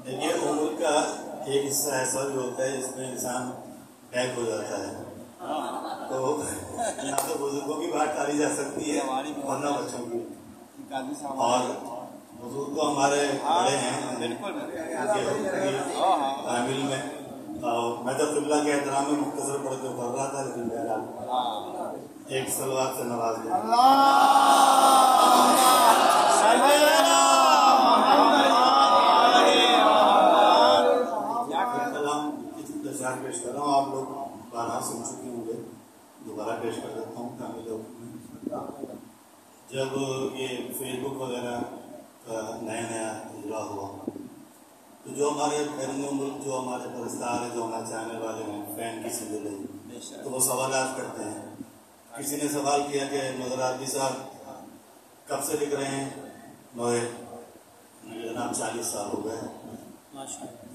देखिए, उम्र का एक हिस्सा ऐसा भी होता है जिसमें इंसान बैक हो जाता है, तो यहाँ तो बुजुर्गों की बात टाली जा सकती है वरना बच्चों की। और बुजुर्ग तो हमारे बड़े हैं तामिल में, मैं तो किबला के एहतराम में मुख्तसर पढ़ के पढ़ रहा था, लेकिन बहरहाल एक सलवात से नवाज दिया। पेश कर रहा हूँ, आप लोग बारह सुन चुके होंगे, दोबारा पेश कर देता हूँ ताकि लोग। जब ये फेसबुक वगैरह का नया इजरा हुआ तो जो हमारे जो हमारे परस्तार हैं, जो हमारे चाहने वाले हैं, फैन किसी दिल तो वो सवालात करते हैं। किसी ने सवाल किया कि मगर आदमी साहब कब से लिख रहे हैं? मगर जनाब 40 साल हो गए,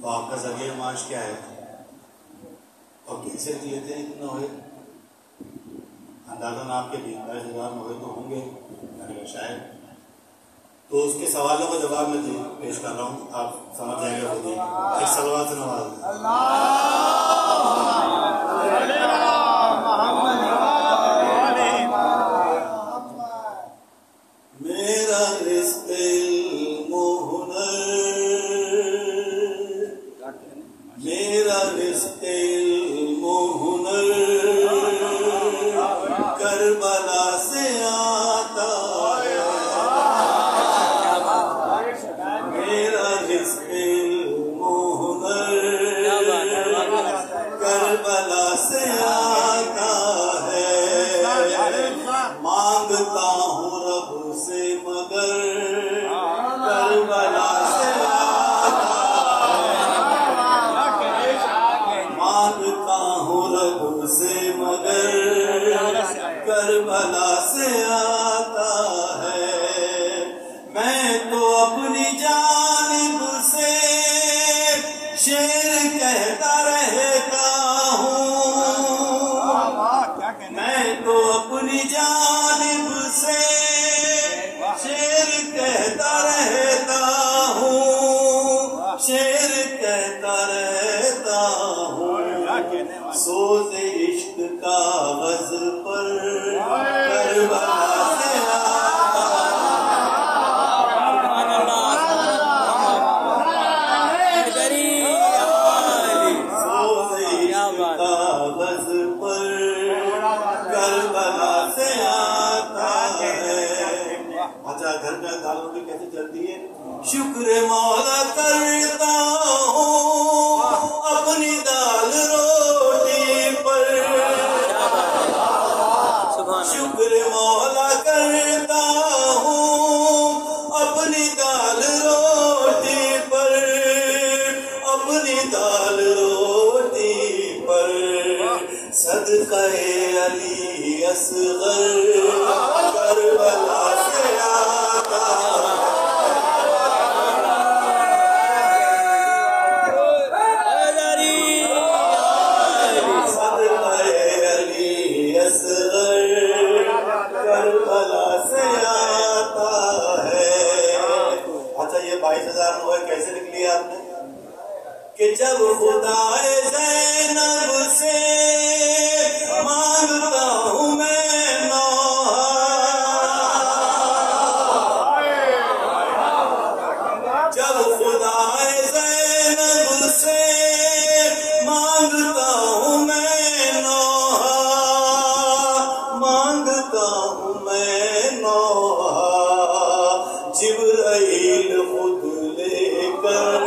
तो आपका जरिए माश क्या है और कैसे लेते हैं? इतना हुए अंदाजन आपके 20-22 हुए तो होंगे शायद। तो उसके सवालों का जवाब मैं पेश कर रहा हूँ, आप समझ जाएंगे खुद ही। एक सलवात से नवाज। मेरा रिश्ते मेरा रिश्ते मोहनर करबला से आता है। मेरा रिश्ते मोहनर करबला से आता है। मांगता हूँ रब से मगर करबला से से मगर करबला से आता है। मैं तो अपनी जानिब से शेर कहता रहता हूँ। मैं तो अपनी जानिब से शेर कहता रहता हूँ। शेर कहता रहता हूँ। सोते इश्क का वज़ पर करबला से सोते इश्क का वज़ पर करबला से आता है। अच्छा, घर में दाल रोटी कैसे चलती है? शुक्र मौला करता हूँ अपनी दाल रोटी पर। शुक्र मौला करता हूँ अपनी दाल रोटी पर। अपनी दाल रोटी पर सदक़े अली असग़र करबला से आता है। करबला से आता है। अच्छा, ये 22,000 रुपए कैसे लिख लिया आपने? कि जब खुदाए ज़ैनब से मांगता हूँ मैं नौहा। जब खुदाए ज़ैनब से मांगता हूँ मैं नौहा। मांगता हूँ मैं नौहा। जिब्राइल खुद लेकर